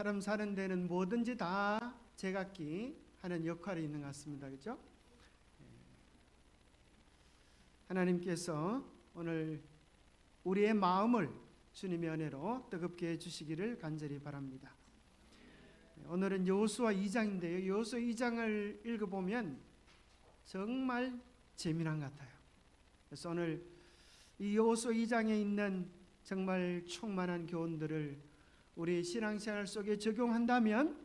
사람 사는 데는 뭐든지 다 제각기 하는 역할이 있는 것 같습니다. 그렇죠? 하나님께서 오늘 우리의 마음을 주님의 은혜로 뜨겁게 해주시기를 간절히 바랍니다. 오늘은 여호수아 2장인데요. 여호수아 2장을 읽어보면 정말 재미난 것 같아요. 그래서 오늘 이 여호수아 2장에 있는 정말 충만한 교훈들을 우리 신앙생활 속에 적용한다면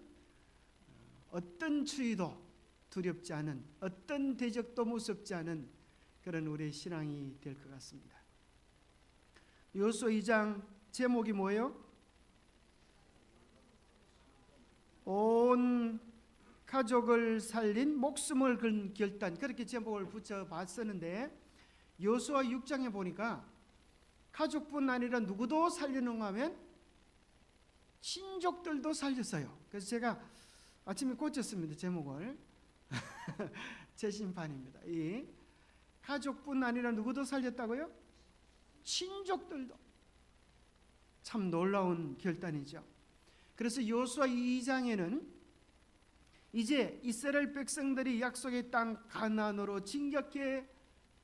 어떤 추위도 두렵지 않은, 어떤 대적도 무섭지 않은 그런 우리의 신앙이 될 것 같습니다. 여호수아 2장 제목이 뭐예요? 온 가족을 살린 목숨을 건 결단, 그렇게 제목을 붙여봤었는데 여호수아 6장에 보니까 가족뿐 아니라 누구도 살리는가 하면 친족들도 살렸어요. 그래서 제가 아침에 꽂혔습니다. 제목을 제 심판입니다. 이 가족뿐 아니라 누구도 살렸다고요? 친족들도. 참 놀라운 결단이죠. 그래서 여호수아 2장에는 이제 이스라엘 백성들이 약속의 땅 가나안으로 진격해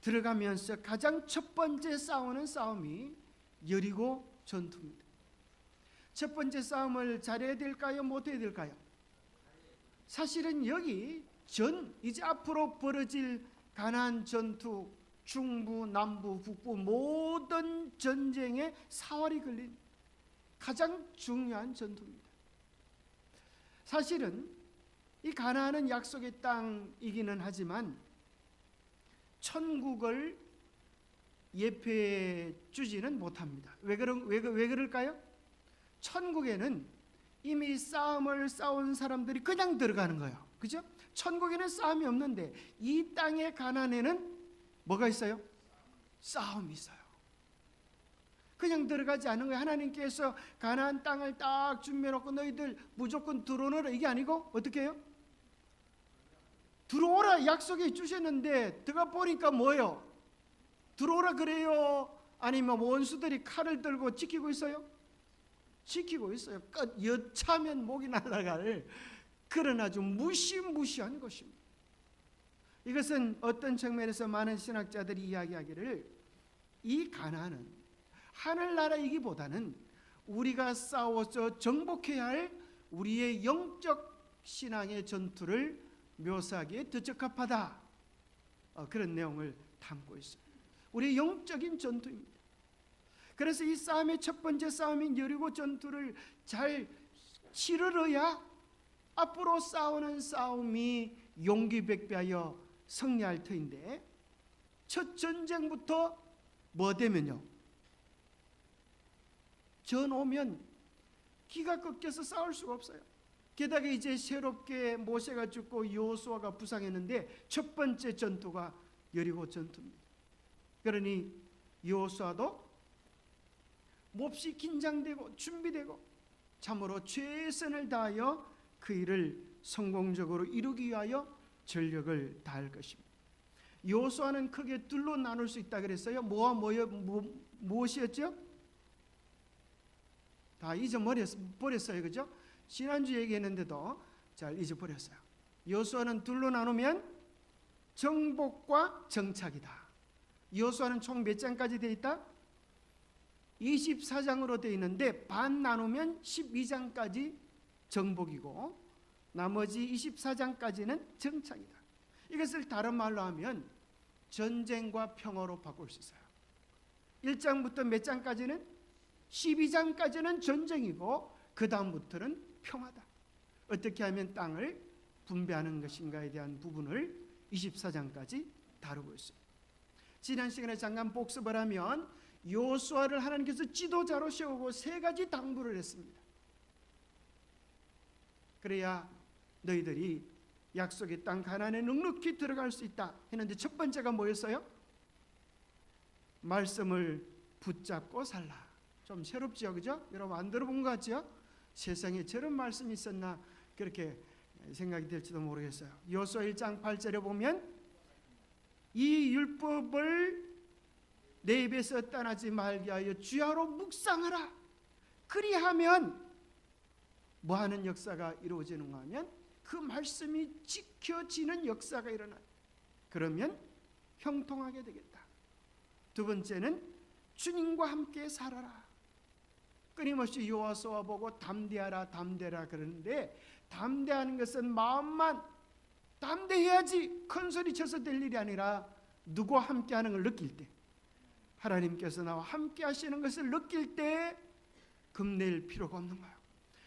들어가면서 가장 첫 번째 싸우는 싸움이 여리고 전투입니다. 첫 번째 싸움을 잘해야 될까요? 못해야 될까요? 사실은 여기 이제 앞으로 벌어질 가나안 전투, 중부, 남부, 북부 모든 전쟁에 사활이 걸린 가장 중요한 전투입니다. 사실은 이 가나안은 약속의 땅이기는 하지만 천국을 예표해 주지는 못합니다. 왜 그럴까요? 천국에는 이미 싸움을 싸운 사람들이 그냥 들어가는 거예요. 그죠? 천국에는 싸움이 없는데 이 땅의 가나안에는 뭐가 있어요? 싸움이 있어요. 그냥 들어가지 않은 거예요. 하나님께서 가나안 땅을 딱 준비해놓고 너희들 무조건 들어오너라 이게 아니고 어떻게 해요? 들어오라 약속해 주셨는데 들어가 보니까 뭐예요? 들어오라 그래요? 아니면 원수들이 칼을 들고 지키고 있어요? 지키고 있어요. 여차면 목이 날아갈 그런 아주 무시무시한 것입니다. 이것은 어떤 측면에서 많은 신학자들이 이야기하기를 이 가나안은 하늘나라이기보다는 우리가 싸워서 정복해야 할 우리의 영적 신앙의 전투를 묘사하기에 더 적합하다. 그런 내용을 담고 있어요. 우리의 영적인 전투입니다. 그래서 이 싸움의 첫 번째 싸움인 여리고 전투를 잘 치르러야 앞으로 싸우는 싸움이 용기백배하여 승리할 터인데 첫 전쟁부터 뭐 되면요? 전 오면 기가 꺾여서 싸울 수가 없어요. 게다가 이제 새롭게 모세가 죽고 여호수아가 부상했는데 첫 번째 전투가 여리고 전투입니다. 그러니 여호수아도 몹시 긴장되고 준비되고 참으로 최선을 다하여 그 일을 성공적으로 이루기 위하여 전력을 다할 것입니다. 여호수아는 크게 둘로 나눌 수 있다 그랬어요. 뭐와 무엇이었죠? 다 잊어버렸어요. 그죠? 지난주 얘기했는데도 잘 잊어버렸어요. 여호수아는 둘로 나누면 정복과 정착이다. 여호수아는 총 몇 장까지 되어 있다? 24장으로 되어 있는데 반 나누면 12장까지 정복이고 나머지 24장까지는 정착이다. 이것을 다른 말로 하면 전쟁과 평화로 바꿀 수 있어요. 1장부터 몇 장까지는? 12장까지는 전쟁이고 그 다음부터는 평화다. 어떻게 하면 땅을 분배하는 것인가에 대한 부분을 24장까지 다루고 있습니다. 지난 시간에 잠깐 복습을 하면 여호수아를 하나님께서 지도자로 세우고 세 가지 당부를 했습니다. 그래야 너희들이 약속의 땅 가나안에 넉넉히 들어갈 수 있다 했는데 첫 번째가 뭐였어요? 말씀을 붙잡고 살라. 좀 새롭죠, 그죠? 여러분 안 들어본 것 같죠? 세상에 저런 말씀이 있었나 그렇게 생각이 될지도 모르겠어요. 여호수아 1장 8절에 보면 이 율법을 내 입에서 떠나지 말게 하여 주야로 묵상하라. 그리하면 뭐 하는 역사가 이루어지는가 하면 그 말씀이 지켜지는 역사가 일어나요. 그러면 형통하게 되겠다. 두 번째는 주님과 함께 살아라. 끊임없이 여호와서 보고 담대하라 담대라 그러는데, 담대하는 것은 마음만 담대해야지 큰 소리 쳐서 될 일이 아니라 누구와 함께하는 걸 느낄 때, 하나님께서 나와 함께 하시는 것을 느낄 때 겁낼 필요가 없는 거예요.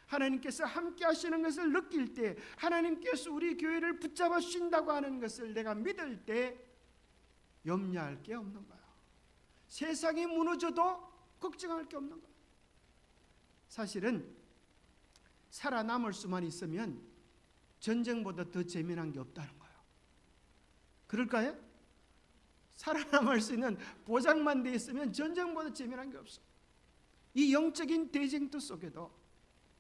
하나님께서 함께 하시는 것을 느낄 때, 하나님께서 우리 교회를 붙잡아 주신다고 하는 것을 내가 믿을 때 염려할 게 없는 거예요. 세상이 무너져도 걱정할 게 없는 거예요. 사실은 살아남을 수만 있으면 전쟁보다 더 재미난 게 없다는 거예요. 그럴까요? 살아남을 수 있는 보장만 돼 있으면 전쟁보다 재미난 게 없어. 이 영적인 대쟁투 속에도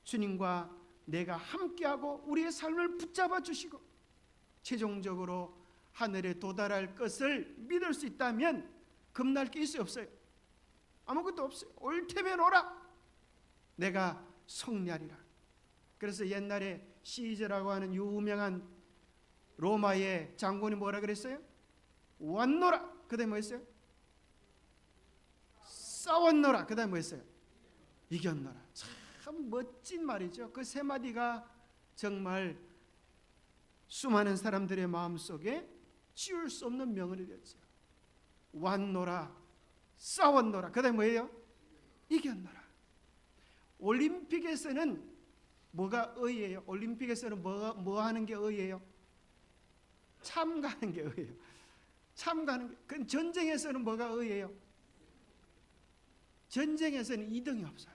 주님과 내가 함께하고 우리의 삶을 붙잡아 주시고 최종적으로 하늘에 도달할 것을 믿을 수 있다면 겁날 게 있어요, 없어요? 아무것도 없어요. 올 테면 오라, 내가 승리하리라. 그래서 옛날에 시저라고 하는 유명한 로마의 장군이 뭐라 그랬어요? 왔노라. 그 다음에 뭐 했어요? 싸웠노라. 그 다음에 뭐 했어요? 이겼노라. 참 멋진 말이죠. 그 세 마디가 정말 수많은 사람들의 마음속에 지울 수 없는 명언이 되었어요. 왔노라, 싸웠노라. 그 다음에 뭐예요? 이겼노라. 올림픽에서는 뭐가 의예요? 올림픽에서는 뭐 하는 게 의예요? 참가하는 게 의예요. 참가하는 게. 그 전쟁에서는 뭐가 의예요? 전쟁에서는 2등이 없어요.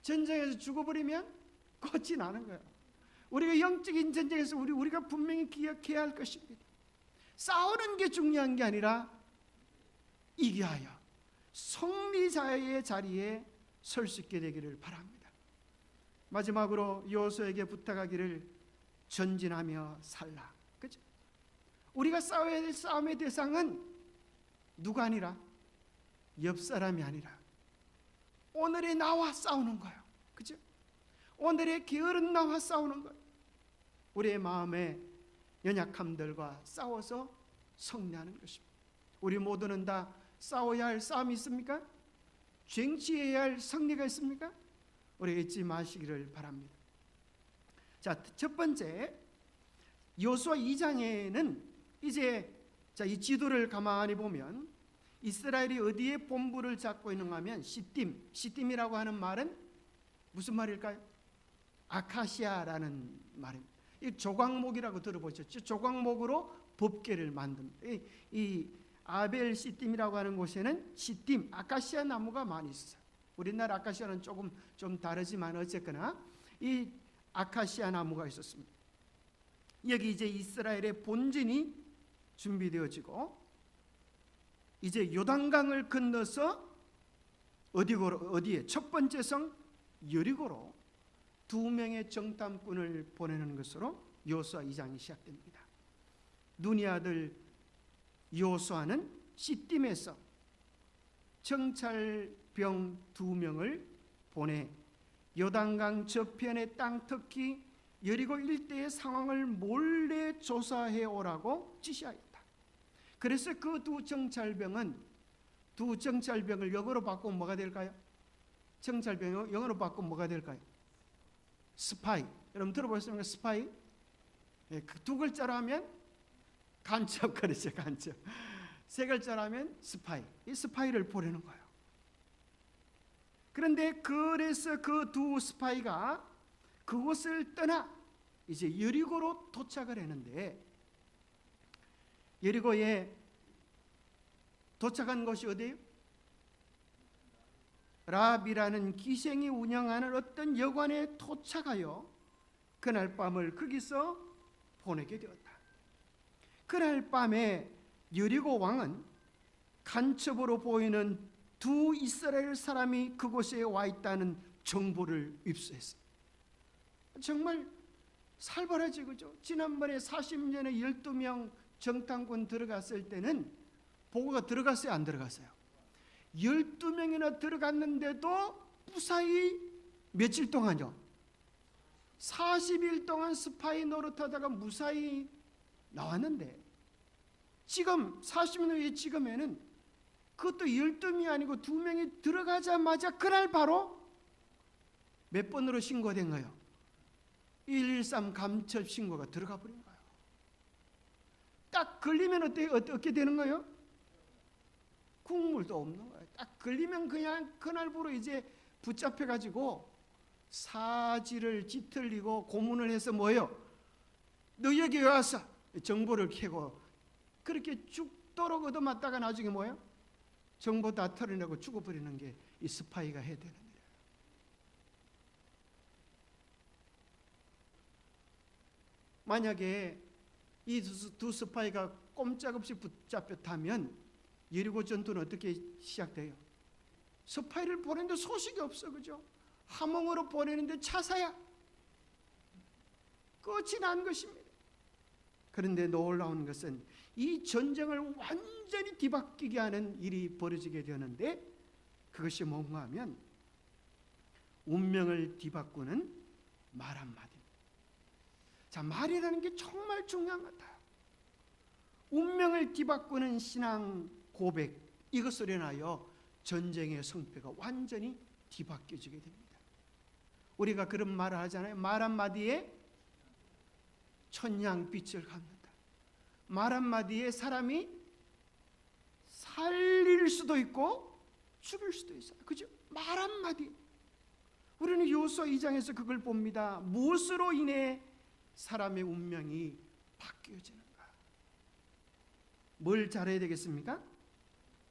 전쟁에서 죽어버리면 끝이 나는 거예요. 우리가 영적인 전쟁에서 우리가 분명히 기억해야 할 것입니다. 싸우는 게 중요한 게 아니라 이기하여 승리자의 자리에 설 수 있게 되기를 바랍니다. 마지막으로 여호수아에게 부탁하기를 전진하며 살라. 그죠? 우리가 싸워야 될 싸움의 대상은 누가 아니라, 옆 사람이 아니라 오늘의 나와 싸우는 거예요. 그죠? 오늘의 게으른 나와 싸우는 거예요. 우리의 마음의 연약함들과 싸워서 승리하는 것입니다. 우리 모두는 다 싸워야 할 싸움이 있습니까? 쟁취해야 할 승리가 있습니까? 우리 잊지 마시기를 바랍니다. 자, 첫 번째, 여호수아 2장에는 이제 이 지도를 가만히 보면 이스라엘이 어디에 본부를 잡고 있는가 하면 시딤이라고 하는 말은 무슨 말일까요? 아카시아라는 말입니다. 이 조각목이라고 들어보셨죠? 조각목으로 법궤를 만듭니다. 이 아벨 시딤이라고 하는 곳에는 시딤, 아카시아 나무가 많이 있어요. 우리나라 아카시아는 조금 좀 다르지만 어쨌거나 이 아카시아 나무가 있었습니다. 여기 이제 이스라엘의 본진이 준비되어지고 이제 요단강을 건너서 어디에? 첫 번째 성 여리고로 2명의 정탐꾼을 보내는 것으로 여호수아 2장이 시작됩니다. 눈의 아들 여호수아는 시딤에서 정찰병 2명을 보내 요단강 저편의 땅, 특히 여리고 일대의 상황을 몰래 조사해 오라고 지시하였다. 그래서 그 두 정찰병을 영어로 바꾸면 뭐가 될까요? 정찰병을 영어로 바꾸면 뭐가 될까요? 스파이. 여러분 들어보셨습니까? 스파이? 예, 그 두 글자로 하면 간첩, 그렇죠, 간첩. 세 글자로 하면 스파이. 이 스파이를 보내는 거예요. 그런데 그래서 그 두 스파이가 그곳을 떠나 이제 여리고로 도착을 했는데, 여리고에 도착한 곳이 어디예요? 라합이라는 기생이 운영하는 어떤 여관에 도착하여 그날 밤을 거기서 보내게 되었다. 그날 밤에 여리고 왕은 간첩으로 보이는 두 이스라엘 사람이 그곳에 와 있다는 정보를 입수했어요. 정말 살벌하지, 그죠? 지난번에 40년에 12명 정탐꾼 들어갔을 때는 보고가 들어갔어요, 안 들어갔어요? 12명이나 들어갔는데도 무사히 며칠 동안요? 40일 동안 스파이 노릇하다가 무사히 나왔는데 지금 40년 후에 지금에는 그것도 12명이 아니고 2명이 들어가자마자 그날 바로 몇 번으로 신고된 거예요? 113 감첩 신고가 들어가 버린 거예요. 딱 걸리면 어떻게 되는 거예요? 국물도 없는 거예요. 딱 걸리면 그냥 그날부로 이제 붙잡혀가지고 사지를 짙을리고 고문을 해서 뭐예요? 너 여기 왜 왔어? 정보를 캐고 그렇게 죽도록 얻어맞다가 나중에 뭐예요? 정보 다 털어내고 죽어버리는 게 이 스파이가 해야 되는 거예요. 만약에 이 두 스파이가 꼼짝없이 붙잡혔다면 여리고 전투는 어떻게 시작돼요? 스파이를 보내는데 소식이 없어, 그죠? 함흥으로 보내는데 차사야. 끝이 난 것입니다. 그런데 놀라운 것은 이 전쟁을 완전히 뒤바뀌게 하는 일이 벌어지게 되는데 그것이 뭔가 하면 운명을 뒤바꾸는 말 한마디입니다. 자, 말이라는 게 정말 중요한 것 같아요. 운명을 뒤바꾸는 신앙 고백, 이것으로 인하여 전쟁의 성패가 완전히 뒤바뀌어지게 됩니다. 우리가 그런 말을 하잖아요. 말 한마디에 천냥빛을 갖는다. 말 한마디에 사람이 살릴 수도 있고 죽일 수도 있어요. 그죠? 말 한마디. 우리는 요수아 2장에서 그걸 봅니다. 무엇으로 인해 사람의 운명이 바뀌어지는가? 뭘 잘해야 되겠습니까?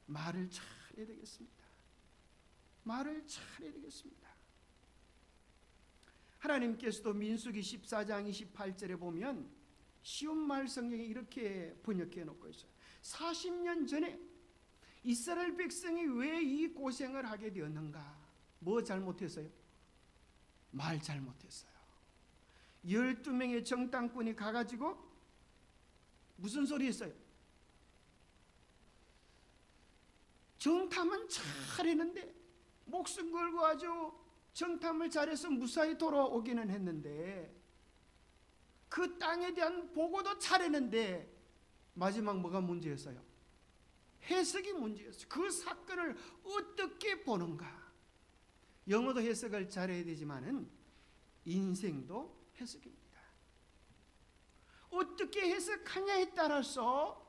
말을 잘해야 되겠습니다. 말을 잘해야 되겠습니다. 하나님께서도 민수기 14장 28절에 보면 쉬운 말 성경에 이렇게 번역해 놓고 있어요. 40년 전에 이스라엘 백성이 왜 이 고생을 하게 되었는가? 뭐 잘못했어요? 말 잘못했어요. 12명의 정탐꾼이 가가지고 무슨 소리 했어요? 정탐은 잘했는데 목숨 걸고 아주 정탐을 잘해서 무사히 돌아오기는 했는데 그 땅에 대한 보고도 잘했는데 마지막 뭐가 문제였어요? 해석이 문제였어요. 그 사건을 어떻게 보는가? 영어도 해석을 잘해야 되지만은 인생도 해석입니다. 어떻게 해석하냐에 따라서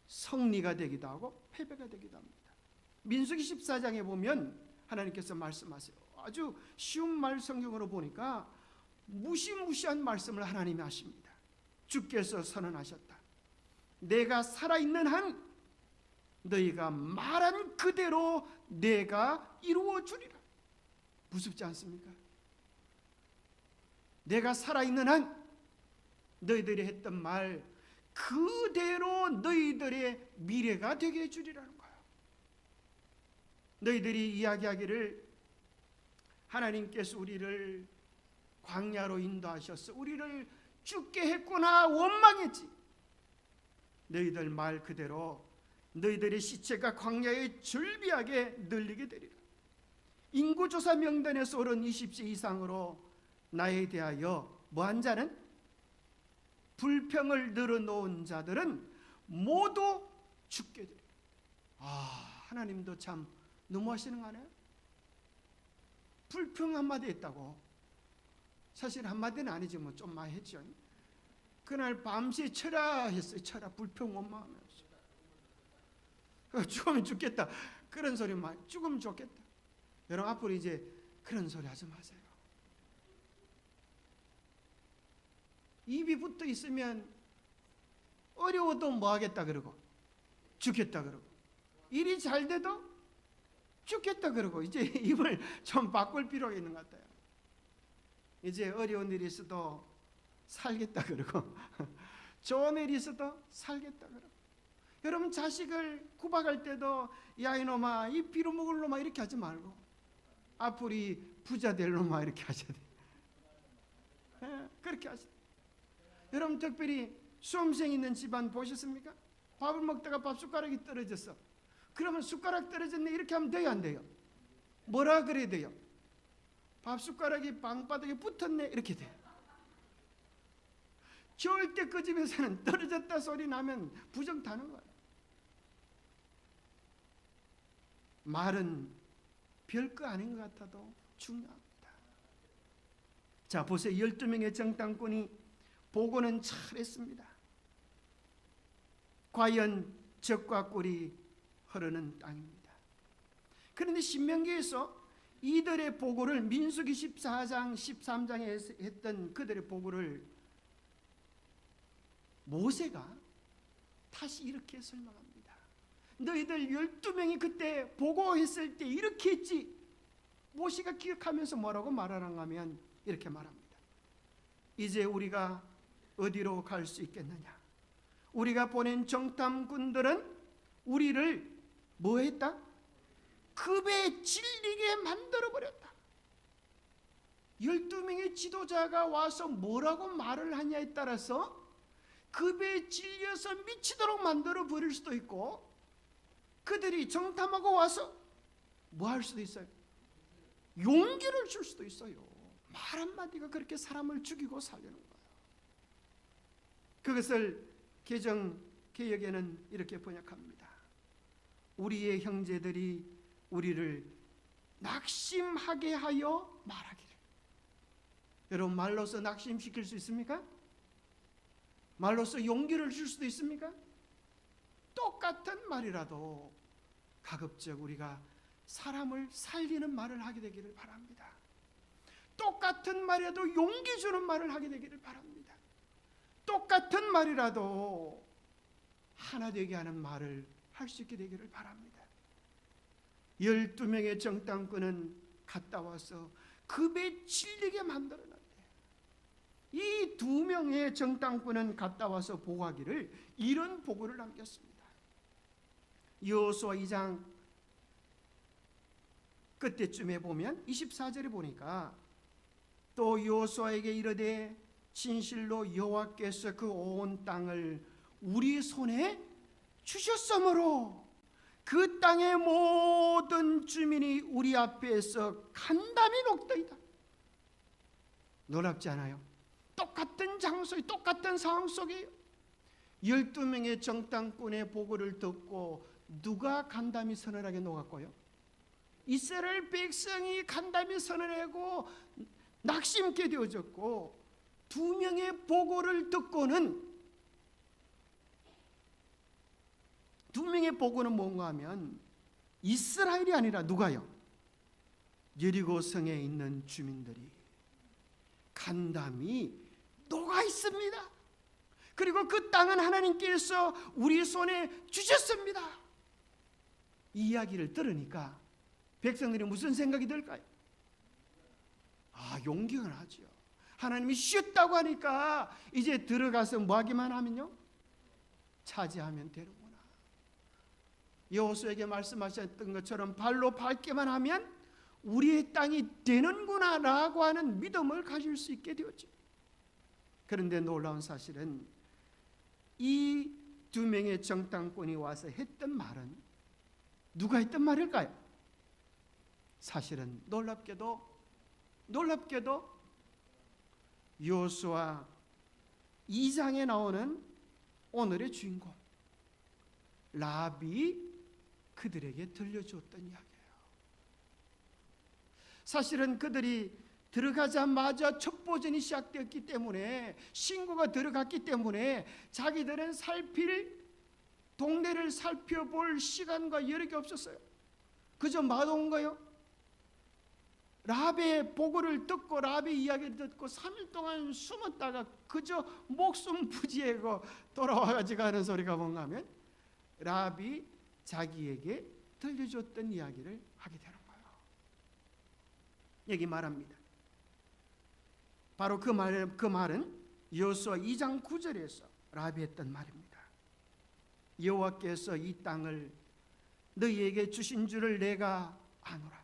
승리가 되기도 하고 패배가 되기도 합니다. 민수기 14장에 보면 하나님께서 말씀하세요. 아주 쉬운 말 성경으로 보니까 무시무시한 말씀을 하나님이 하십니다. 주께서 선언하셨다. 내가 살아있는 한 너희가 말한 그대로 내가 이루어 주리라. 무섭지 않습니까? 내가 살아있는 한 너희들이 했던 말 그대로 너희들의 미래가 되게 해주리라는 거예요. 너희들이 이야기하기를 하나님께서 우리를 광야로 인도하셔서 우리를 죽게 했구나 원망했지. 너희들 말 그대로 너희들의 시체가 광야에 즐비하게 늘리게 되리라. 인구조사 명단에서 오른 20세 이상으로 나에 대하여 뭐한 자는 불평을 늘어놓은 자들은 모두 죽게 되리라. 하나님도 참 너무하시는 거 아니에요? 불평 한마디 했다고. 사실 한마디는 아니지 뭐 좀 많이 했죠. 그날 밤새 쳐라 했어요. 쳐라. 불평 원망하면서 죽으면 죽겠다 그런 소리만. 죽으면 좋겠다. 여러분 앞으로 이제 그런 소리 하지 마세요. 입이 붙어 있으면 어려워도 뭐 하겠다 그러고 죽겠다 그러고 일이 잘 돼도 죽겠다 그러고 이제 입을 좀 바꿀 필요가 있는 것 같아요. 이제 어려운 일이 있어도 살겠다 그러고 좋은 일이 있어도 살겠다 그러고. 여러분 자식을 구박할 때도 야 이놈아 이 비로 먹을 놈아 이렇게 하지 말고 앞으로 이 부자 될 놈아 이렇게 하셔야 돼요. 그렇게 하셔야 돼요. 여러분 특별히 수험생 있는 집안 보셨습니까? 밥을 먹다가 밥 숟가락이 떨어졌어. 그러면 숟가락 떨어졌네 이렇게 하면 돼요 안 돼요? 뭐라 그래야 돼요? 밥 숟가락이 방바닥에 붙었네 이렇게 돼. 절대 그 집에서는 떨어졌다 소리 나면 부정 타는 거예요. 말은 별거 아닌 것 같아도 중요합니다. 자, 보세요. 12명의 정탐꾼이 보고는 잘했습니다. 과연 적과 꿀이 흐르는 땅입니다. 그런데 신명기에서 이들의 보고를, 민수기 14장 13장에 했던 그들의 보고를 모세가 다시 이렇게 설명합니다. 너희들 12명이 그때 보고했을 때 이렇게 했지. 모세가 기억하면서 뭐라고 말하는가 하면 이렇게 말합니다. 이제 우리가 어디로 갈 수 있겠느냐. 우리가 보낸 정탐꾼들은 우리를 뭐 했다? 급에 질리게 만들어버렸다. 12명의 지도자가 와서 뭐라고 말을 하냐에 따라서 급에 질려서 미치도록 만들어버릴 수도 있고, 그들이 정탐하고 와서 뭐 할 수도 있어요? 용기를 줄 수도 있어요. 말 한마디가 그렇게 사람을 죽이고 살리는 거예요. 그것을 개정개혁에는 이렇게 번역합니다. 우리의 형제들이 우리를 낙심하게 하여 말하기를. 여러분, 말로서 낙심시킬 수 있습니까? 말로서 용기를 줄 수도 있습니까? 똑같은 말이라도 가급적 우리가 사람을 살리는 말을 하게 되기를 바랍니다. 똑같은 말이라도 용기 주는 말을 하게 되기를 바랍니다. 똑같은 말이라도 하나 되게 하는 말을 할 수 있게 되기를 바랍니다. 12명의 정탐꾼은 갔다 와서 급에 질리게 만들어놨대요. 이 2명의 정탐꾼은 갔다 와서 보고하기를 이런 보고를 남겼습니다. 여호수아 2장 끝에쯤에 보면 24절에 보니까 또 여호수아에게 이르되 진실로 여호와께서 그 온 땅을 우리 손에 주셨으므로 그 땅의 모든 주민이 우리 앞에서 간담이 녹더이다. 놀랍지 않아요? 똑같은 장소에 똑같은 상황 속에 12명의 정탐꾼의 보고를 듣고 누가 간담이 서늘하게 녹았고요? 이스라엘 백성이 간담이 서늘하고 낙심케 되어졌고, 2명의 보고를 듣고는, 2명의 보고는 뭔가 하면 이스라엘이 아니라 누가요? 여리고 성에 있는 주민들이 간담이 녹아 있습니다. 그리고 그 땅은 하나님께서 우리 손에 주셨습니다. 이 이야기를 들으니까 백성들이 무슨 생각이 들까요? 용기가 나죠. 하나님이 쉬었다고 하니까 이제 들어가서 뭐 하기만 하면요? 차지하면 되는구나. 여호수아에게 말씀하셨던 것처럼 발로 밟기만 하면 우리의 땅이 되는구나 라고 하는 믿음을 가질 수 있게 되었죠. 그런데 놀라운 사실은 이 2명의 정탐꾼이 와서 했던 말은 누가 했던 말일까요? 사실은 놀랍게도 여호수아 2장에 나오는 오늘의 주인공 라합이 그들에게 들려주었던 이야기예요. 사실은 그들이 들어가자마자 첩보전이 시작되었기 때문에, 신고가 들어갔기 때문에 자기들은 동네를 살펴볼 시간과 여력이 없었어요. 그저 마다온 거예요. 라합의 보고를 듣고 라합의 이야기를 듣고 3일 동안 숨었다가 그저 목숨 부지하고 돌아와가지고 하는 소리가 뭔가 하면 라합이 자기에게 들려줬던 이야기를 하게 되는 거예요. 여기 말합니다. 바로 그 말은 여호수아 2장 9절에서 라합이 했던 말입니다. 여호와께서 이 땅을 너희에게 주신 줄을 내가 아노라.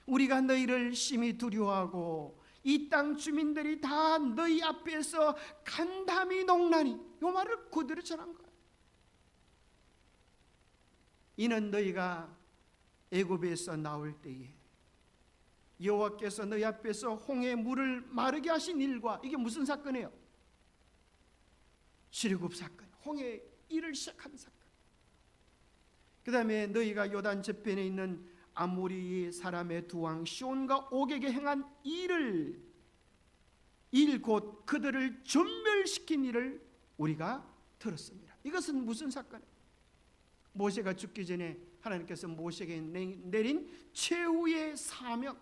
우리가 너희를 심히 두려워하고 이 땅 주민들이 다 너희 앞에서 간담이 녹나니, 이 말을 그대로 전한 거예요. 이는 너희가 애굽에서 나올 때에 여호와께서 너희 앞에서 홍해 물을 마르게 하신 일과, 이게 무슨 사건이에요? 출애굽 사건, 홍해 일을 시작한 사건. 그 다음에 너희가 요단 저편에 있는 아모리 사람의 두 왕 시온과 옥에게 행한 일 곧 그들을 전멸시킨 일을 우리가 들었습니다. 이것은 무슨 사건이에요? 모세가 죽기 전에 하나님께서 모세에게 내린 최후의 사명,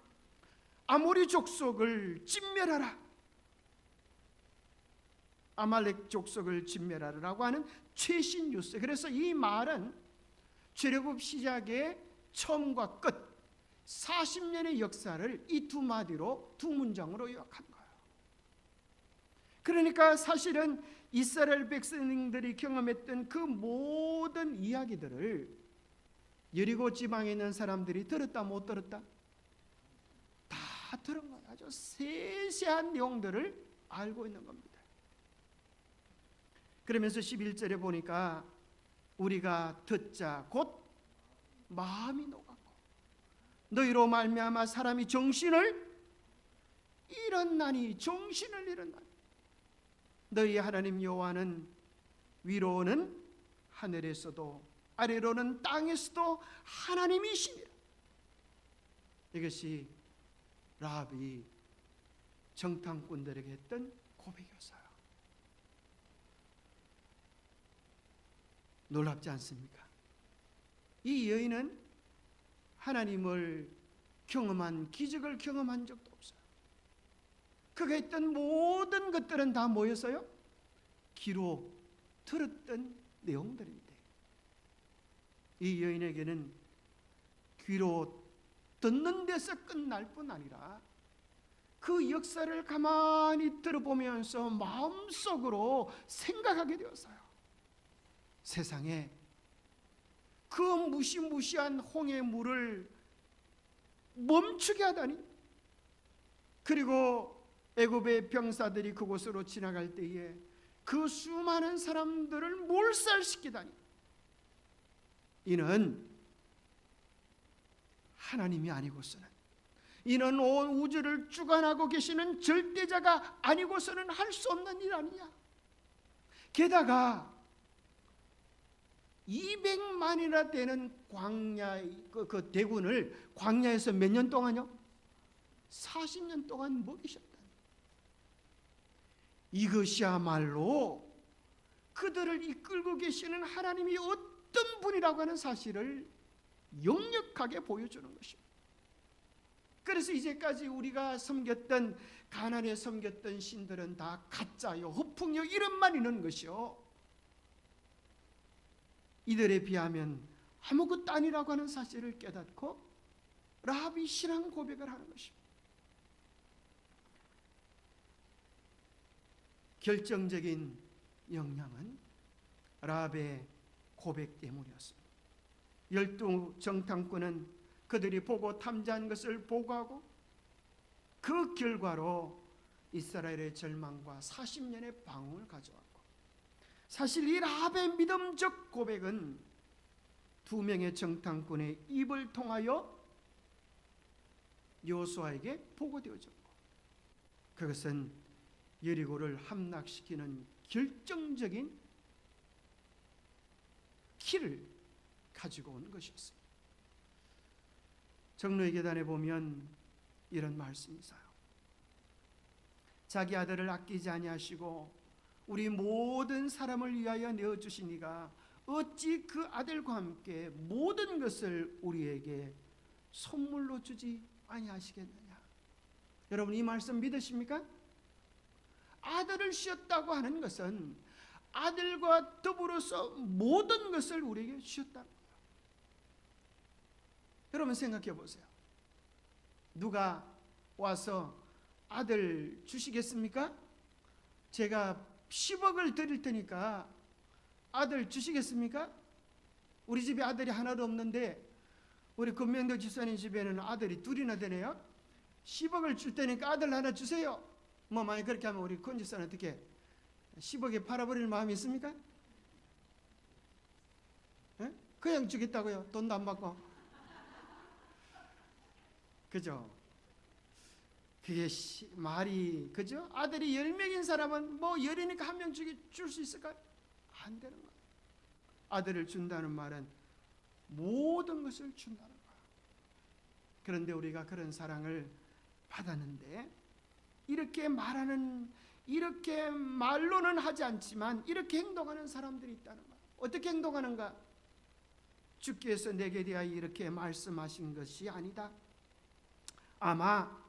아모리 족속을 진멸하라, 아말렉 족속을 진멸하라라고 하는 최신 뉴스. 그래서 이 말은 출애굽 시작의 처음과 끝 40년의 역사를 이 두 마디로, 두 문장으로 요약한 거예요. 그러니까 사실은 이스라엘 백성들이 경험했던 그 모든 이야기들을 여리고 지방에 있는 사람들이 들었다 못 들었다? 다 들은 거예요. 아주 세세한 내용들을 알고 있는 겁니다. 그러면서 11절에 보니까 우리가 듣자 곧 마음이 녹았고 너희로 말미암아 사람이 정신을 잃었나니, 정신을 잃었나니. 너희 하나님 여호와는 위로는 하늘에서도 아래로는 땅에서도 하나님이시니라. 이것이 라합이 정탐꾼들에게 했던 고백이었어요. 놀랍지 않습니까? 이 여인은 하나님을 경험한, 기적을 경험한 적도 없어요. 그가 했던 모든 것들은 다 뭐였어요? 귀로 들었던 내용들인데, 이 여인에게는 귀로 듣는 데서 끝날 뿐 아니라 그 역사를 가만히 들어보면서 마음속으로 생각하게 되었어요. 세상에 그 무시무시한 홍해 물을 멈추게 하다니, 그리고 애굽의 병사들이 그곳으로 지나갈 때에 그 수많은 사람들을 몰살시키다니, 이는 하나님이 아니고서는, 이는 온 우주를 주관하고 계시는 절대자가 아니고서는 할 수 없는 일 아니냐. 게다가 200만이나 되는 광야, 그 대군을 광야에서 몇 년 동안요? 40년 동안 먹이셨다. 이것이야말로 그들을 이끌고 계시는 하나님이 어떤 분이라고 하는 사실을 역력하게 보여주는 것입니다. 그래서 이제까지 우리가 섬겼던, 가나안에 섬겼던 신들은 다 가짜요, 허풍요, 이름만 있는 것이요, 이들에 비하면 아무것도 아니라고 하는 사실을 깨닫고 라합이 신앙 고백을 하는 것입니다. 결정적인 영향은 라합의 고백 때문이었습니다. 12 정탐꾼은 그들이 보고 탐지한 것을 보고하고 그 결과로 이스라엘의 절망과 40년의 방황을 가져왔고, 사실 이 라합의 믿음적 고백은 2명의 정탐꾼의 입을 통하여 여호수아에게 보고되어졌고, 그것은 여리고를 함락시키는 결정적인 키를 가지고 온 것이었습니다. 정로의 계단에 보면 이런 말씀이 있어요. 자기 아들을 아끼지 아니하시고 우리 모든 사람을 위하여 내어주시니가 어찌 그 아들과 함께 모든 것을 우리에게 선물로 주지 아니하시겠느냐. 여러분, 이 말씀 믿으십니까? 아들을 주셨다고 하는 것은 아들과 더불어서 모든 것을 우리에게 주셨다는 거예요. 여러분 생각해 보세요. 누가 와서 아들 주시겠습니까? 제가 10억을 드릴 테니까 아들 주시겠습니까? 우리 집에 아들이 하나도 없는데 우리 금명도 집사님 집에는 아들이 둘이나 되네요. 10억을 줄 테니까 아들 하나 주세요. 뭐 만약 그렇게 하면 우리 권 집사는 어떻게 10억에 팔아버릴 마음이 있습니까? 에? 그냥 주겠다고요. 돈도 안 받고. 그죠? 그게 말이 그죠? 아들이 10명인 사람은 뭐 10이니까 한 명 줄 수 있을까요? 안 되는 거예요. 아들을 준다는 말은 모든 것을 준다는 거예요. 그런데 우리가 그런 사랑을 받았는데 이렇게 말로는 하지 않지만 이렇게 행동하는 사람들이 있다는 거예요. 어떻게 행동하는가? 주께서 내게 대하여 이렇게 말씀하신 것이 아니다. 아마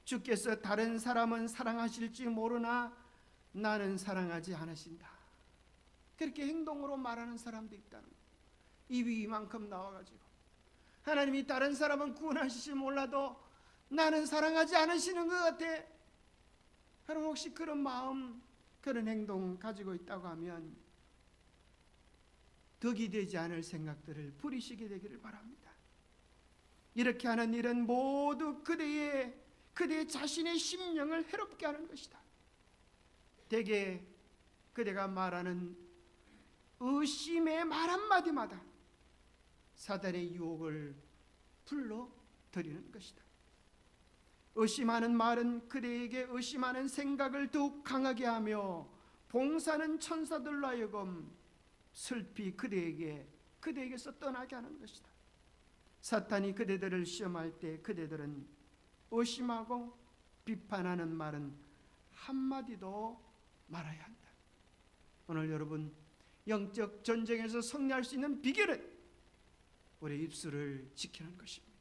주께서 다른 사람은 사랑하실지 모르나 나는 사랑하지 않으신다. 그렇게 행동으로 말하는 사람도 있다는 거예요. 입이 이만큼 나와가지고 하나님이 다른 사람은 구원하실지 몰라도 나는 사랑하지 않으시는 것 같아. 여러분 혹시 그런 마음, 그런 행동 가지고 있다고 하면 덕이 되지 않을 생각들을 버리시게 되기를 바랍니다. 이렇게 하는 일은 모두 그대의 자신의 심령을 해롭게 하는 것이다. 대개 그대가 말하는 의심의 말 한마디마다 사단의 유혹을 불러들이는 것이다. 의심하는 말은 그대에게 의심하는 생각을 더욱 강하게 하며 봉사하는 천사들로 하여금 슬피 그대에게서 떠나게 하는 것이다. 사탄이 그대들을 시험할 때 그대들은 의심하고 비판하는 말은 한마디도 말아야 한다. 오늘 여러분 영적 전쟁에서 승리할 수 있는 비결은 우리 입술을 지키는 것입니다.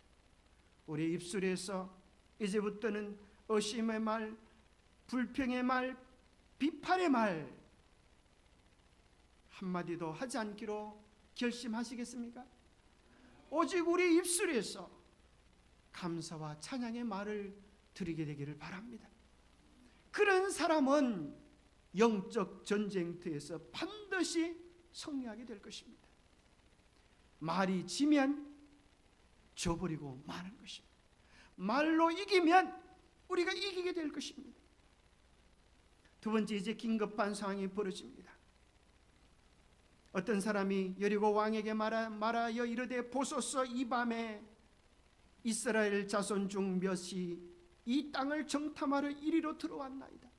우리 입술에서 이제부터는 의심의 말, 불평의 말, 비판의 말 한마디도 하지 않기로 결심하시겠습니까? 오직 우리 입술에서 감사와 찬양의 말을 드리게 되기를 바랍니다. 그런 사람은 영적 전쟁터에서 반드시 승리하게 될 것입니다. 말이 지면 져버리고 마는 것입니다. 말로 이기면 우리가 이기게 될 것입니다. 두 번째, 이제 긴급한 상황이 벌어집니다. 어떤 사람이 여리고 왕에게 말하여 이르되 보소서 이 밤에 이스라엘 자손 중 몇이 이 땅을 정탐하러 이리로 들어왔나이다.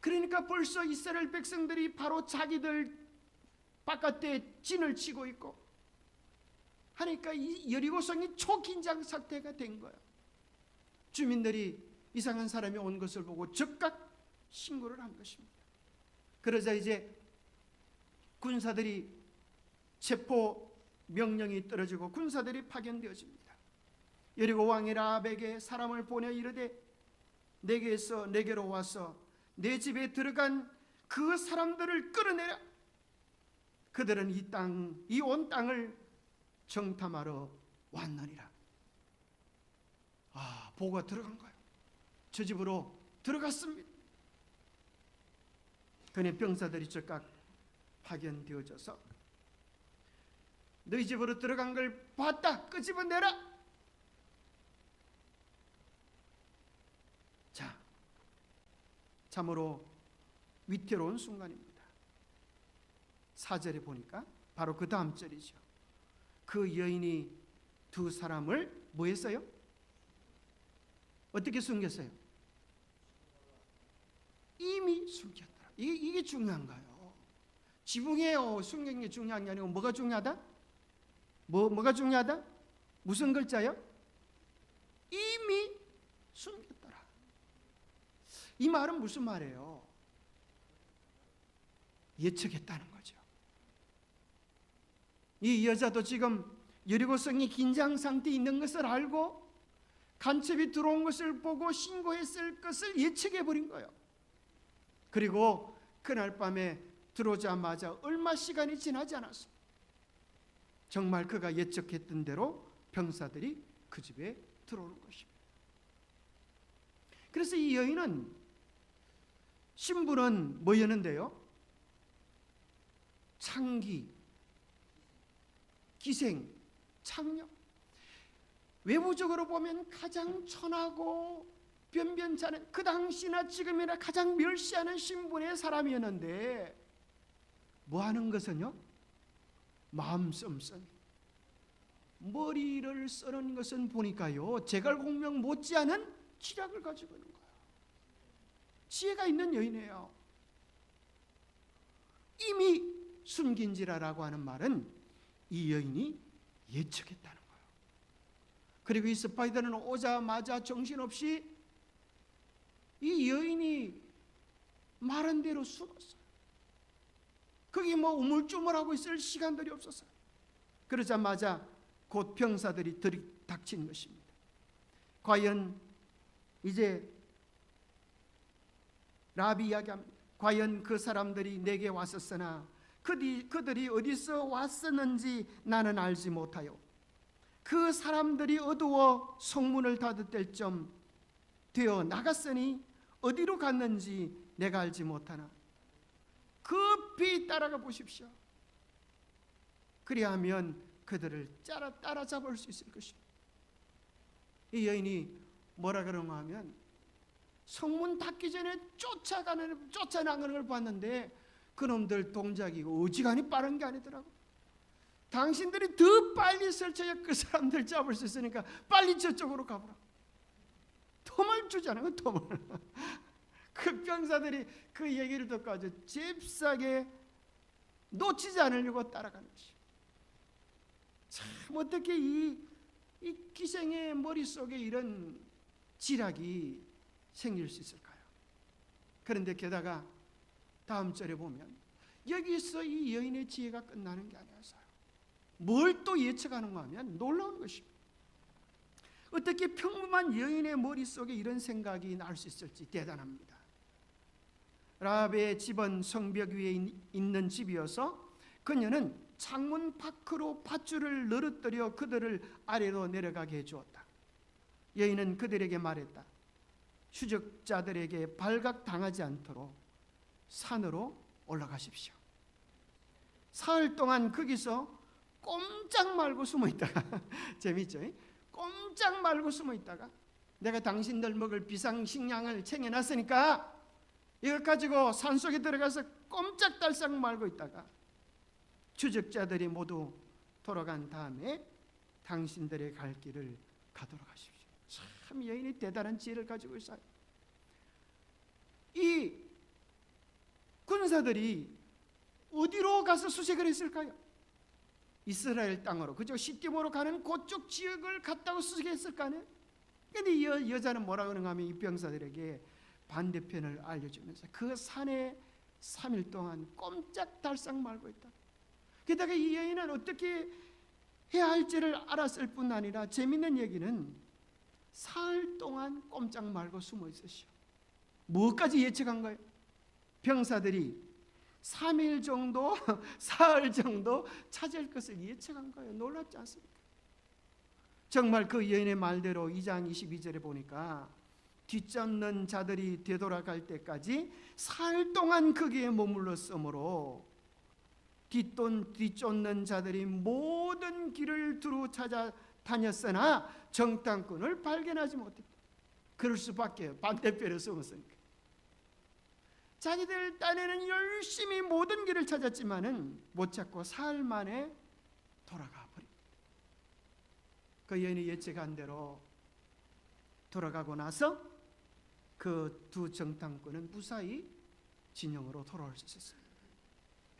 그러니까 벌써 이스라엘 백성들이 바로 자기들 바깥에 진을 치고 있고 하니까 이 여리고성이 초긴장 상태가 된 거예요. 주민들이 이상한 사람이 온 것을 보고 즉각 신고를 한 것입니다. 그러자 이제 군사들이 체포 명령이 떨어지고 군사들이 파견되어집니다. 여리고 왕이 라합에게 사람을 보내 이르되 내게로 와서 내 집에 들어간 그 사람들을 끌어내라. 그들은 이 온 땅을 정탐하러 왔느니라. 보고가 들어간 거예요. 저 집으로 들어갔습니다. 그네 병사들이 즉각 파견되어져서 너희 집으로 들어간 걸 봤다. 끄집어내라. 자, 참으로 위태로운 순간입니다. 4절에 보니까 바로 그 다음 절이죠. 그 여인이 두 사람을 뭐 했어요? 어떻게 숨겼어요? 이미 숨겼더라. 이게 중요한가요? 지붕에 숨긴 게 중요한 게 아니고 뭐가 중요하다? 뭐가 중요하다? 무슨 글자요? 이미 숨겼더라. 이 말은 무슨 말이에요? 예측했다는 거죠. 이 여자도 지금 여리고성이 긴장 상태에 있는 것을 알고 간첩이 들어온 것을 보고 신고했을 것을 예측해 버린 거예요. 그리고 그날 밤에 들어오자마자 얼마 시간이 지나지 않았어요. 정말 그가 예측했던 대로 병사들이 그 집에 들어오는 것입니다. 그래서 이 여인은 신분은 뭐였는데요? 창기, 기생, 창녀. 외부적으로 보면 가장 천하고 변변찮은, 그 당시나 지금이나 가장 멸시하는 신분의 사람이었는데 뭐 하는 것은요? 마음 씀씀이 머리를 쓰는 것은 보니까요 제갈공명 못지않은 지략을 가지고 있는 거예요. 지혜가 있는 여인이에요. 이미 숨긴지라라고 하는 말은 이 여인이 예측했다는 거예요. 그리고 이 스파이더는 오자마자 정신없이 이 여인이 말한 대로 숨었어요. 거기 뭐 우물쭈물하고 있을 시간들이 없었어요. 그러자마자 곧 병사들이 들이닥친 것입니다. 과연 이제 라비 이야기합니다. 과연 그 사람들이 내게 왔었으나 그들이 어디서 왔었는지 나는 알지 못하여 그 사람들이 어두워 성문을 닫을 때쯤 되어 나갔으니 어디로 갔는지 내가 알지 못하나 급히 따라가 보십시오. 그리하면 그들을 따라잡을 수 있을 것입니다. 이 여인이 뭐라 그런가 하면 성문 닫기 전에 쫓아나가는 걸 봤는데 그놈들 동작이 어지간히 빠른 게 아니더라고. 당신들이 더 빨리 설쳐야 그 사람들 잡을 수 있으니까 빨리 저쪽으로 가보라. 톰을 주잖아요. 톰을. 그 병사들이 그 얘기를 듣고 아주 잽싸게 놓치지 않으려고 따라가는 것이에요. 참 어떻게 이 기생의 머릿속에 이런 지략이 생길 수 있을까요? 그런데 게다가 다음 절에 보면 여기서 이 여인의 지혜가 끝나는 게 아니었어요. 뭘 또 예측하는가 하면 놀라운 것입니다. 어떻게 평범한 여인의 머릿속에 이런 생각이 날 수 있을지 대단합니다. 라합의 집은 성벽 위에 있는 집이어서 그녀는 창문 밖으로 밧줄을 늘어뜨려 그들을 아래로 내려가게 해주었다. 여인은 그들에게 말했다. 추적자들에게 발각당하지 않도록 산으로 올라가십시오. 사흘 동안 거기서 꼼짝 말고 숨어 있다가 재밌죠? 꼼짝 말고 숨어 있다가 내가 당신들 먹을 비상식량을 챙겨놨으니까 이걸 가지고 산속에 들어가서 꼼짝달싹 말고 있다가 추적자들이 모두 돌아간 다음에 당신들의 갈 길을 가도록 하십시오. 참 여인이 대단한 지혜를 가지고 있어요. 이 군사들이 어디로 가서 수색을 했을까요? 이스라엘 땅으로, 그죠? 시띠모로 가는 그쪽 지역을 갔다고 수색했을 거 아니에요? 근데 이 여자는 뭐라 그러는가 하면 이 병사들에게 반대편을 알려주면서 그 산에 3일 동안 꼼짝달싹 말고 있다. 게다가 이 여인은 어떻게 해야 할지를 알았을 뿐 아니라 재밌는 얘기는 사흘 동안 꼼짝 말고 숨어 있으시오. 뭐까지 예측한 거예요? 병사들이 3일 정도, 사흘 정도 찾을 것을 예측한 거예요. 놀랍지 않습니까? 정말 그 여인의 말대로 2장 22절에 보니까 뒤쫓는 자들이 되돌아갈 때까지 사흘 동안 거기에 머물렀으므로 뒤쫓는 자들이 모든 길을 두루 찾아다녔으나 정탐꾼을 발견하지 못했다. 그럴 수밖에, 반대편에 숨었으니까. 자기들 딴에는 열심히 모든 길을 찾았지만은 못 찾고 사흘 만에 돌아가 버립니다. 그 여인이 예측한 대로 돌아가고 나서 그 두 정탐꾼은 무사히 진영으로 돌아올 수 있었어요.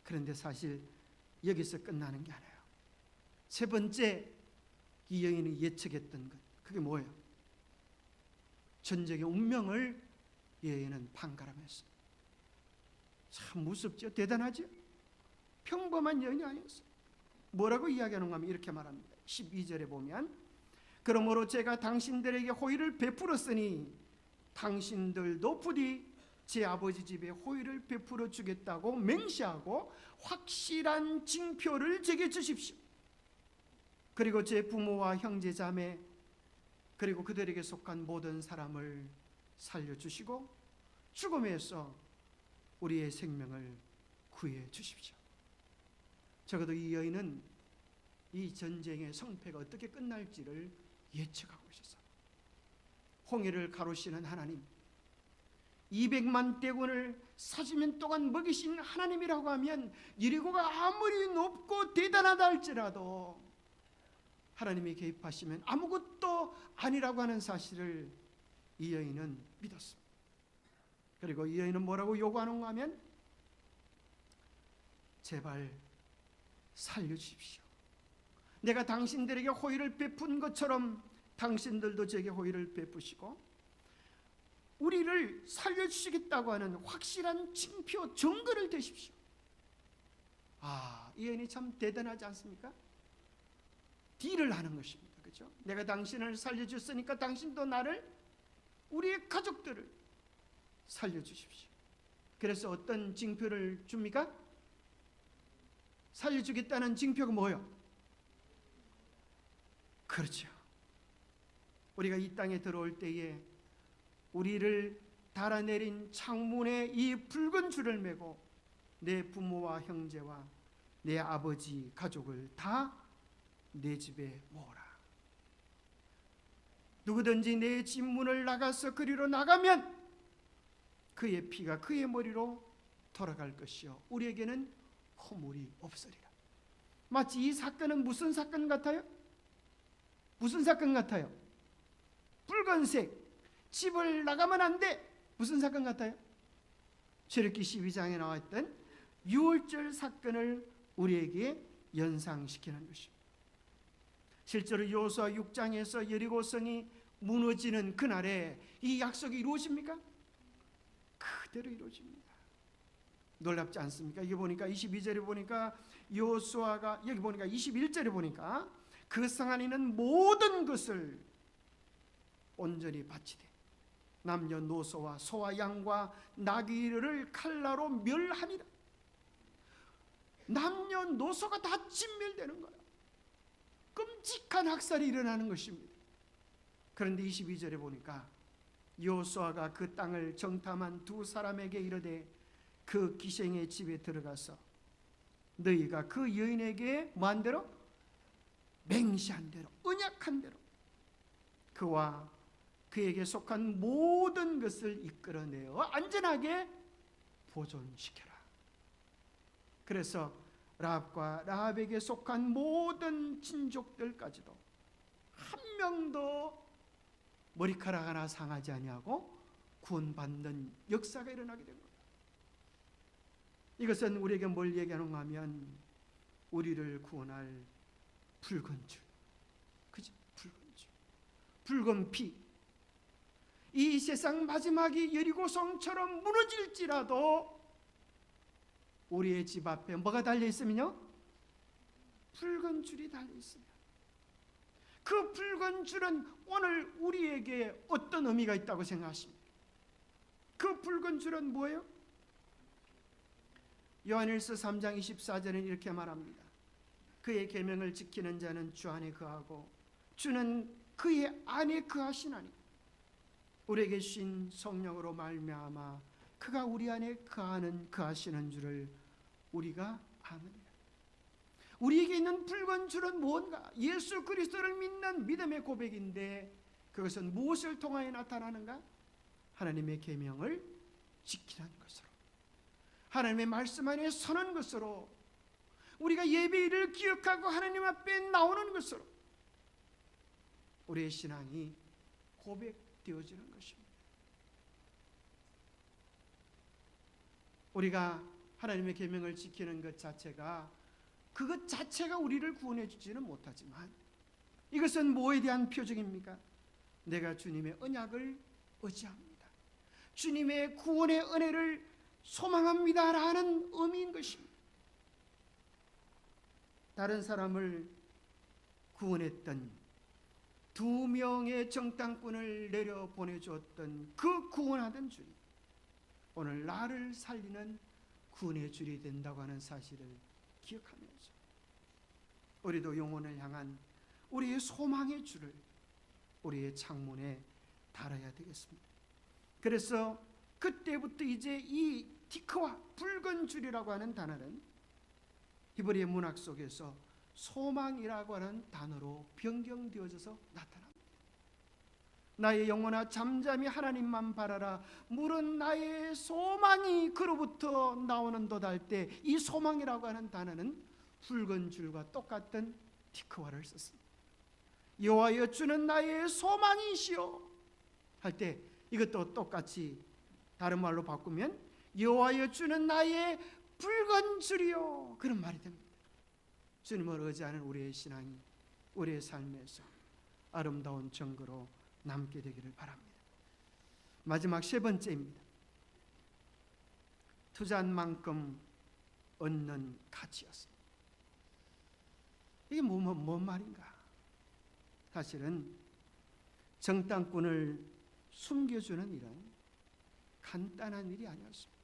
그런데 사실 여기서 끝나는 게 아니에요. 세 번째 이 여인이 예측했던 것, 그게 뭐예요? 전쟁의 운명을 이 여인은 판가름했어요. 참 무섭죠? 대단하죠? 평범한 여인이 아니었어요. 뭐라고 이야기하는가 하면 이렇게 말합니다. 12절에 보면 그러므로 제가 당신들에게 호의를 베풀었으니 당신들도 부디 제 아버지 집에 호의를 베풀어 주겠다고 맹세하고 확실한 징표를 제게 주십시오. 그리고 제 부모와 형제 자매 그리고 그들에게 속한 모든 사람을 살려주시고 죽음에서 우리의 생명을 구해 주십시오. 적어도 이 여인은 이 전쟁의 성패가 어떻게 끝날지를 예측하고 있었어요. 홍해를 가로시는 하나님, 200만 대군을 40년 동안 먹이신 하나님이라고 하면 여리고가 아무리 높고 대단하다 할지라도 하나님이 개입하시면 아무것도 아니라고 하는 사실을 이 여인은 믿었습니다. 그리고 이 여인은 뭐라고 요구하는가 하면 제발 살려주십시오. 내가 당신들에게 호의를 베푼 것처럼 당신들도 제게 호의를 베푸시고 우리를 살려주시겠다고 하는 확실한 징표 증거를 대십시오. 이 여인이 참 대단하지 않습니까? 딜을 하는 것입니다. 그렇죠? 내가 당신을 살려줬으니까 당신도 나를, 우리의 가족들을 살려주십시오. 그래서 어떤 징표를 줍니까? 살려주겠다는 징표가 뭐예요? 그렇죠. 우리가 이 땅에 들어올 때에 우리를 달아내린 창문에 이 붉은 줄을 메고 내 부모와 형제와 내 아버지 가족을 다 내 집에 모으라. 누구든지 내 집 문을 나가서 그리로 나가면 그의 피가 그의 머리로 돌아갈 것이요 우리에게는 허물이 없으리라. 마치 이 사건은 무슨 사건 같아요? 무슨 사건 같아요? 붉은색 집을 나가면 안 돼. 무슨 사건 같아요? 출애굽기 12장에 나왔던 유월절 사건을 우리에게 연상시키는 것입니다. 실제로 여호수아 6장에서 여리고성이 무너지는 그날에 이 약속이 이루어집니까? 그대로 이루어집니다. 놀랍지 않습니까? 이게 보니까 22절에 보니까 여호수아가, 여기 보니까 21절에 보니까 그 성 안에 있는 모든 것을 온전히 바치되 남녀노소와 소와 양과 나귀를 칼라로 멸하니라. 남녀노소가 다 진멸되는 거예요. 끔찍한 학살이 일어나는 것입니다. 그런데 22절에 보니까 여호수아가 그 땅을 정탐한 두 사람에게 이르되 그 기생의 집에 들어가서 너희가 그 여인에게 뭐한 대로? 맹세한 대로, 언약한 대로 그와 그에게 속한 모든 것을 이끌어내어 안전하게 보존시켜라. 그래서 라합과 라합에게 속한 모든 친족들까지도 한 명도 머리카락 하나 상하지 아니하고 구원받는 역사가 일어나게 된 거예요. 이것은 우리에게 뭘 얘기하는가 하면 우리를 구원할 붉은 줄, 그죠? 붉은 줄, 붉은 피. 이 세상 마지막이 여리고성처럼 무너질지라도 우리의 집 앞에 뭐가 달려 있으면요? 붉은 줄이 달려 있으면 그 붉은 줄은 오늘 우리에게 어떤 의미가 있다고 생각하십니까? 그 붉은 줄은 뭐예요? 요한일서 3장 24절은 이렇게 말합니다. 그의 계명을 지키는 자는 주 안에 거하고 주는 그의 안에 거하시나니 우리에게 주신 성령으로 말미암아 그가 우리 안에 거하시는 줄을 우리가 아느니라. 우리에게 있는 붉은 줄은 무언가? 예수 그리스도를 믿는 믿음의 고백인데 그것은 무엇을 통하여 나타나는가? 하나님의 계명을 지키는 것으로, 하나님의 말씀 안에 서는 것으로, 우리가 예배일을 기억하고 하나님 앞에 나오는 것으로 우리의 신앙이 고백되어지는 것입니다. 우리가 하나님의 계명을 지키는 것 자체가, 그것 자체가 우리를 구원해 주지는 못하지만 이것은 뭐에 대한 표적입니까? 내가 주님의 언약을 의지합니다, 주님의 구원의 은혜를 소망합니다라는 의미인 것입니다. 다른 사람을 구원했던, 두 명의 정탐꾼을 내려보내주었던 그 구원하던 주님, 오늘 나를 살리는 구원의 줄이 된다고 하는 사실을 기억하면서 우리도 영혼을 향한 우리의 소망의 줄을 우리의 창문에 달아야 되겠습니다. 그래서 그때부터 이제 이 티크와 붉은 줄이라고 하는 단어는 히브리 문학 속에서 소망이라고 하는 단어로 변경되어져서 나타납니다. 나의 영혼아 잠잠히 하나님만 바라라. 물은 나의 소망이 그로부터 나오는도다 할 때 이 소망이라고 하는 단어는 붉은 줄과 똑같은 티크와를 썼습니다. 여호와여 주는 나의 소망이시오. 할 때 이것도 똑같이 다른 말로 바꾸면 여호와여 주는 나의 붉은 줄이요, 그런 말이 됩니다. 주님을 의지하는 우리의 신앙이 우리의 삶에서 아름다운 증거로 남게 되기를 바랍니다. 마지막 세 번째입니다. 투자한 만큼 얻는 가치였습니다. 이게 뭔 말인가? 사실은 정탐꾼을 숨겨주는 일은 간단한 일이 아니었습니다.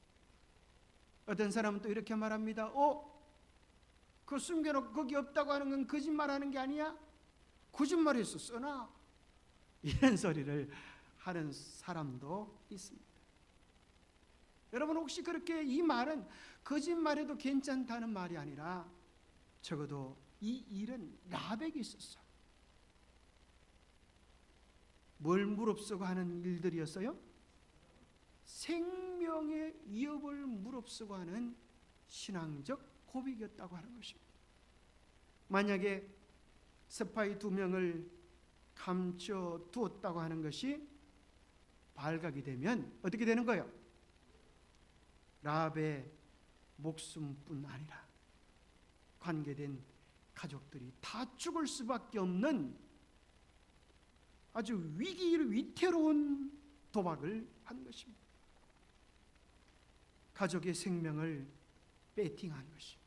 어떤 사람은 또 이렇게 말합니다. 그 숨겨놓고 거기 없다고 하는 건 거짓말하는 게 아니야? 거짓말해서 써놔. 이런 소리를 하는 사람도 있습니다. 여러분, 혹시 그렇게 이 말은 거짓말해도 괜찮다는 말이 아니라 적어도 이 일은 라벡이 있었어. 뭘 무릅쓰고 하는 일들이었어요? 생명의 위협을 무릅쓰고 하는 신앙적 고백이었다고 하는 것입니다. 만약에 스파이 2명을 감춰 두었다고 하는 것이 발각이 되면 어떻게 되는 거예요? 라합의 목숨뿐 아니라 관계된 가족들이 다 죽을 수밖에 없는 아주 위태로운 도박을 한 것입니다. 가족의 생명을 베팅한 것입니다.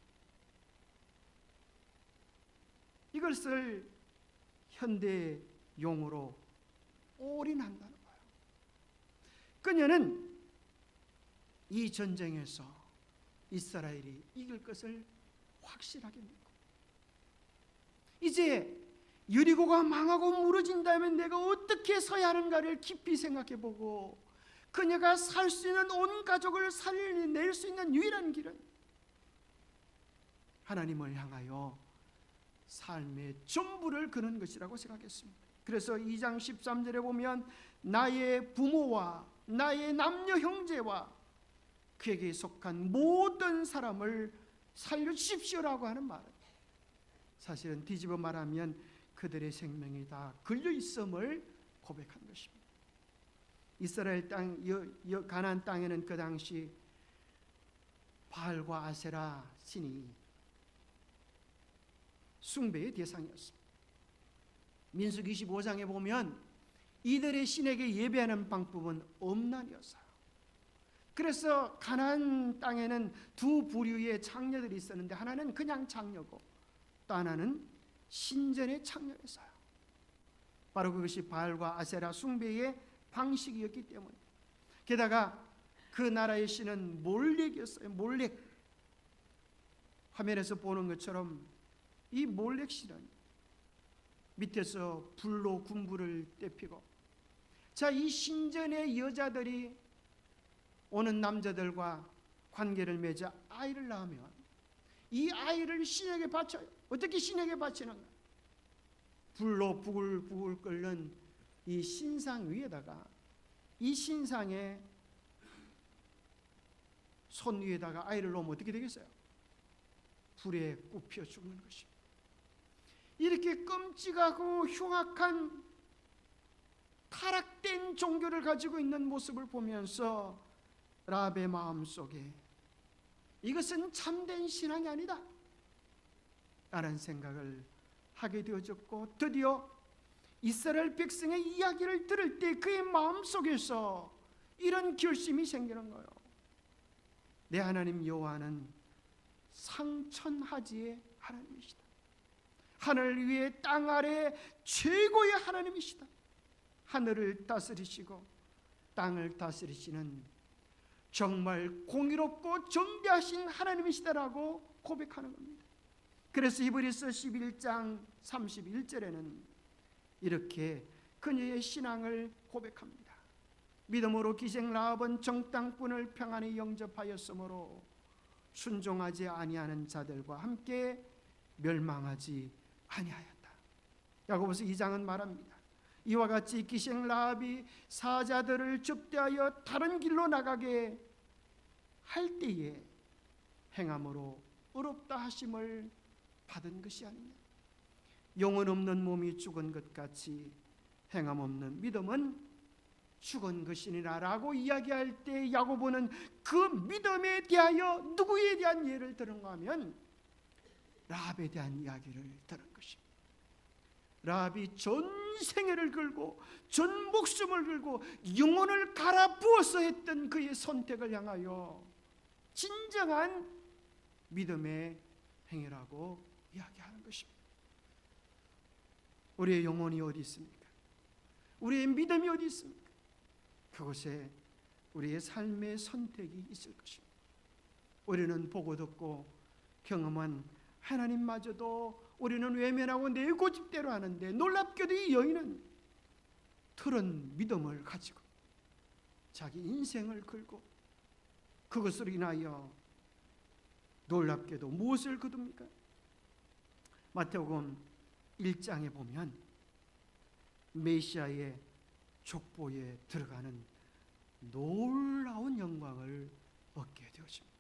이것을 현대 용어로 올인한다는 거예요. 그녀는 이 전쟁에서 이스라엘이 이길 것을 확실하게 믿고, 이제 여리고가 망하고 무너진다면 내가 어떻게 서야 하는가를 깊이 생각해보고, 그녀가 살 수 있는 온 가족을 살려낼 수 있는 유일한 길은 하나님을 향하여 삶의 전부를 거는 것이라고 생각했습니다. 그래서 2장 13절에 보면 나의 부모와 나의 남녀 형제와 그에게 속한 모든 사람을 살려주십시오라고 하는 말은 사실은 뒤집어 말하면 그들의 생명이 다 걸려있음을 고백한 것입니다. 이스라엘 땅, 가나안 땅에는 그 당시 바알과 아세라 신이 숭배의 대상이었습니다. 민수기 25장에 보면 이들의 신에게 예배하는 방법은 엄난이었어요. 그래서 가나안 땅에는 두 부류의 장녀들이 있었는데 하나는 그냥 장녀고 또 하나는 신전의 장녀였어요. 바로 그것이 바알과 아세라 숭배의 방식이었기 때문에, 게다가 그 나라의 신은 몰렉이었어요. 몰렉. 화면에서 보는 것처럼 이 몰렉 신은 밑에서 불로 군부를 떼피고, 자, 이 신전의 여자들이 오는 남자들과 관계를 맺어 아이를 낳으면 이 아이를 신에게 바쳐요. 어떻게 신에게 바치는가? 불로 부글부글 끓는 이 신상 위에다가, 이 신상의 손 위에다가 아이를 놓으면 어떻게 되겠어요? 불에 굽혀 죽는 것입니다. 이렇게 끔찍하고 흉악한 타락된 종교를 가지고 있는 모습을 보면서 라합의 마음속에 이것은 참된 신앙이 아니다 라는 생각을 하게 되어졌고, 드디어 이스라엘 백성의 이야기를 들을 때 그의 마음속에서 이런 결심이 생기는 거예요. 내 하나님 여호와는 상천하지의 하나님이시다. 하늘 위에 땅 아래 최고의 하나님이시다. 하늘을 다스리시고 땅을 다스리시는 정말 공의롭고 정대하신 하나님이시다라고 고백하는 겁니다. 그래서 히브리서 11장 31절에는 이렇게 그녀의 신앙을 고백합니다. 믿음으로 기생 라합은 정탐꾼을 평안히 영접하였으므로 순종하지 아니하는 자들과 함께 멸망하지 아니하였다. 야고보서 2장은 말합니다. 이와 같이 기생 라합이 사자들을 접대하여 다른 길로 나가게 할 때에 행함으로 의롭다 하심을 받은 것이 아니냐. 영혼 없는 몸이 죽은 것 같이 행함 없는 믿음은 죽은 것이니라 라고 이야기할 때 야고보는 그 믿음에 대하여 누구에 대한 예를 들은가 하면 라합에 대한 이야기를 들은 것입니다. 라합이 전 생애를 걸고 전 목숨을 걸고 영혼을 갈아 부어서 했던 그의 선택을 향하여 진정한 믿음의 행위라고 이야기하는 것입니다. 우리의 영혼이 어디 있습니까? 우리의 믿음이 어디 있습니까? 그곳에 우리의 삶의 선택이 있을 것입니다. 우리는 보고 듣고 경험한 하나님마저도 우리는 외면하고 내 고집대로 하는데, 놀랍게도 이 여인은 틀은 믿음을 가지고 자기 인생을 걸고 그것으로 인하여 놀랍게도 무엇을 거둡니까? 마태복음 1장에 보면 메시아의 족보에 들어가는 놀라운 영광을 얻게 되어집니다.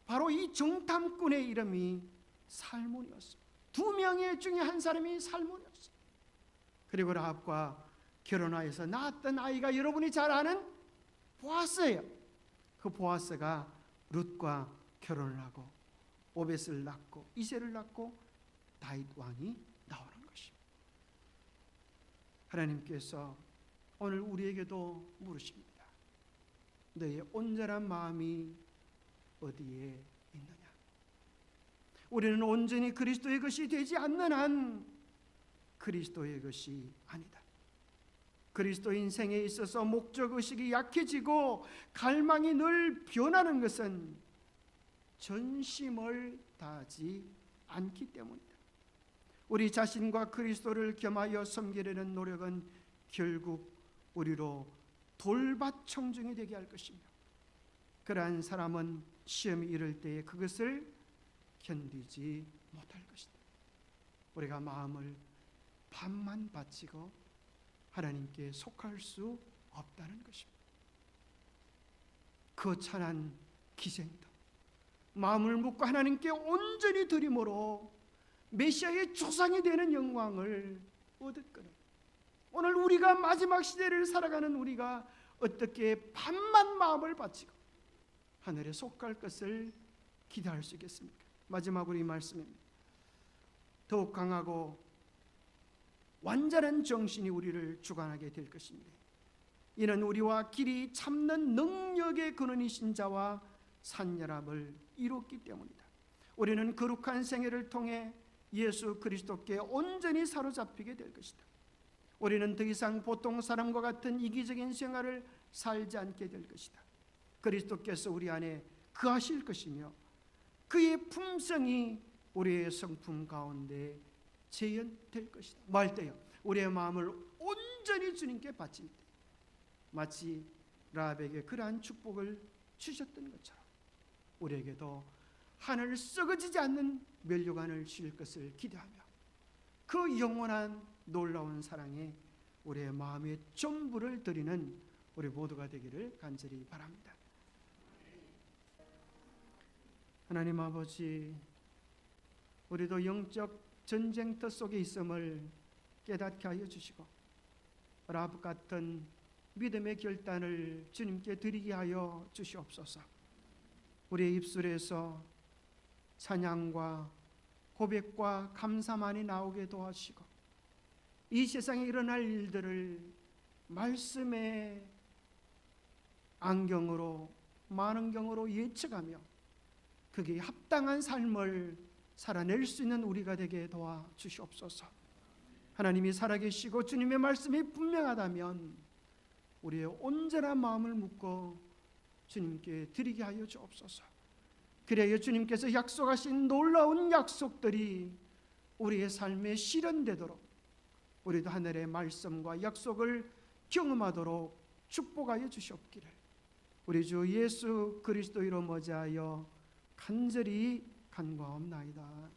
바로 이 정탐꾼의 이름이 살몬이었습니다. 2명의 중에 한 사람이 살몬이었습니다. 그리고 라합과 결혼하여서 낳았던 아이가 여러분이 잘 아는 보아스예요. 그 보아스가 룻과 결혼을 하고 오벳을 낳고 이새를 낳고 다윗 왕이 나오는 것입니다. 하나님께서 오늘 우리에게도 물으십니다. 너의 온전한 마음이 어디에 있느냐? 우리는 온전히 그리스도의 것이 되지 않는 한 그리스도의 것이 아니다. 그리스도 인생에 있어서 목적의식이 약해지고 갈망이 늘 변하는 것은 전심을 다하지 않기 때문이다. 우리 자신과 그리스도를 겸하여 섬기려는 노력은 결국 우리로 돌밭 청중이 되게 할 것이며, 그러한 사람은 시험이 이를 때에 그것을 견디지 못할 것이다. 우리가 마음을 반만 바치고 하나님께 속할 수 없다는 것입니다. 거창한 기생도 마음을 묻고 하나님께 온전히 드림으로 메시아의 조상이 되는 영광을 얻었거든. 오늘 우리가 마지막 시대를 살아가는 우리가 어떻게 반만 마음을 바치고 하늘에 속할 것을 기대할 수 있겠습니까? 마지막으로 이 말씀입니다. 더욱 강하고 완전한 정신이 우리를 주관하게 될 것입니다. 이는 우리와 길이 참는 능력의 근원이신 자와 산결합을 이뤘기 때문이다. 우리는 거룩한 생애를 통해 예수 그리스도께 온전히 사로잡히게 될 것이다. 우리는 더 이상 보통 사람과 같은 이기적인 생활을 살지 않게 될 것이다. 그리스도께서 우리 안에 거하실 것이며 그의 품성이 우리의 성품 가운데 재현될 것이다. 뭐 할 때요? 우리의 마음을 온전히 주님께 바칠 때, 마치 라합에게 그러한 축복을 주셨던 것처럼 우리에게도 하늘 썩어지지 않는 면류관을 주실 것을 기대하며 그 영원한 놀라운 사랑에 우리의 마음의 전부를 드리는 우리 모두가 되기를 간절히 바랍니다. 하나님 아버지, 우리도 영적 전쟁터 속에 있음을 깨닫게 하여 주시고 라합 같은 믿음의 결단을 주님께 드리게 하여 주시옵소서. 우리의 입술에서 찬양과 고백과 감사만이 나오게 도와주시고 이 세상에 일어날 일들을 말씀의 안경으로 만원경으로 예측하며 그게 합당한 삶을 살아낼 수 있는 우리가 되게 도와주시옵소서. 하나님이 살아계시고 주님의 말씀이 분명하다면 우리의 온전한 마음을 묶어 주님께 드리게 하여 주옵소서. 그래야 주님께서 약속하신 놀라운 약속들이 우리의 삶에 실현되도록 우리도 하늘의 말씀과 약속을 경험하도록 축복하여 주시옵기를 우리 주 예수 그리스도 이름으로 머지하여 간절히 간구하옵나이다.